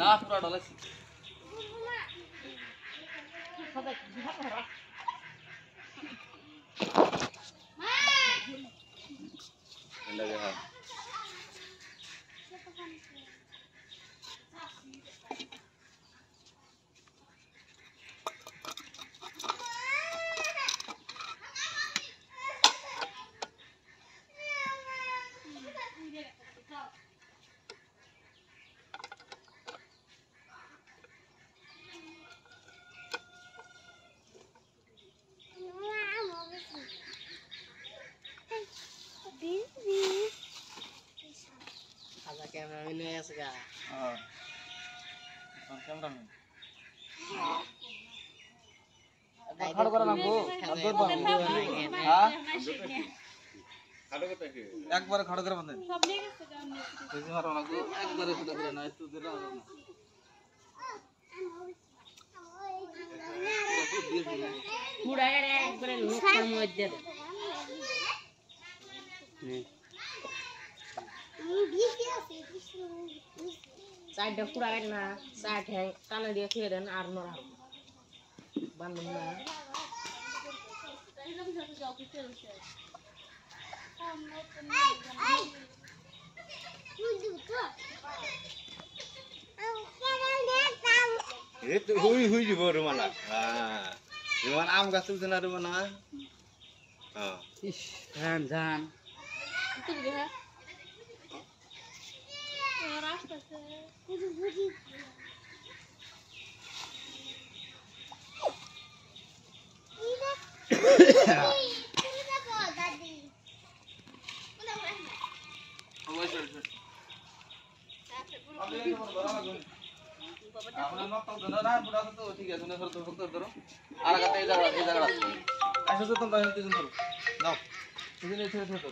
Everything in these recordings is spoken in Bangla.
না পুরা ডলাইছি লাগে হ্যাঁ Cameraman ya sekarang. cameraman. খাড়ো করে নামবো আদর বাবু হ্যাঁ খাড়ো করতে কি একবার খাড়ো করে বাঁধেন সব নিয়ে গেছে জানি বুঝি মারো না একবারে শুধু করে না একটু দিলা পুরা একবারে লোকের মধ্যে সাইডটা পুরা না সাইড হ্যাং কানে দিয়ে খেয়ে দেন আর নড়া বান্ধব না itu hui di bawah rumah lah. Rumah am kasih sana rumah na. ইস রামজান আপনার নকল ধরো না পুরা তো ঠিক আছে না ধরো ধরো ধরো আর কাতে এই জায়গা আসো তো তোমরা তিনজন ধরো নাও তুমি এই ছেড়ে ধরো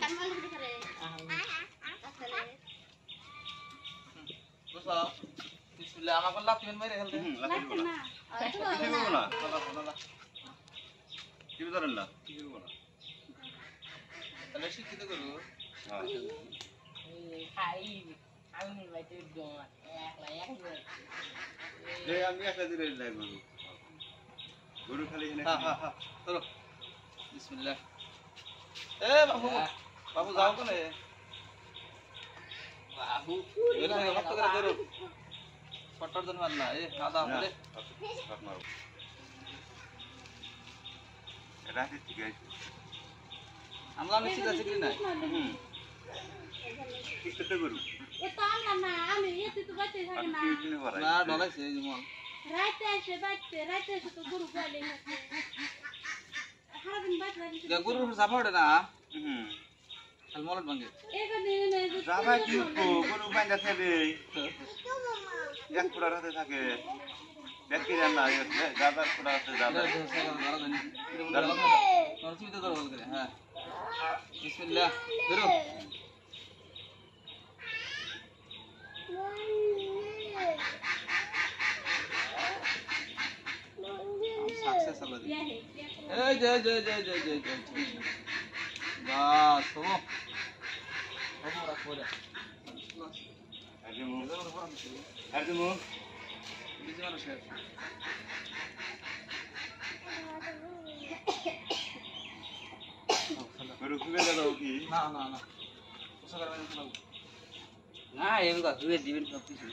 বসা বিসমিল্লাহ আমাকে লাভ তুমি মেরে হেলতে না কি ধরেন না তাহলে শিক্ষিত করব খাই আমি বাইতে জমা একলা আমি একটা দিলে লাগবে গরু খালি হ্যাঁ চলো বিসমিল্লাহ এ বাবু বাবু যাও কোনে বাবু এর থেকে মত করে ধরো ফটার জন মারনা এ আদা বলে শট মারো এটা ঠিক আছে আমরা মিশি আছে কি না ঠিক করতে গরু এটা আমরা না আমি এতে তো বাইতে থাকি না না ডলাইছে এই যেমন রাতে এসে তো গরু গালে না সারাদিন বাইতে থাকি গরু সাপড়ে না হুম আল মলট ভাঙে এখানে নে যাবা কি গরু বাইন্দা থাকে এক পুরা রাতে থাকে দেখি না যাবা পুরা রাতে যাবা সুবিধা ধরো বল করে হ্যাঁ বিসমিল্লাহ ধরো সাকসেস আল্লাহ দি এই জয় বাস ও বাবু রাখো রে আজমু বিজি মানুষ গরু খুলে দাও কি না ওসা করে না না এগুলো ধুয়ে দিবেন সব কিছু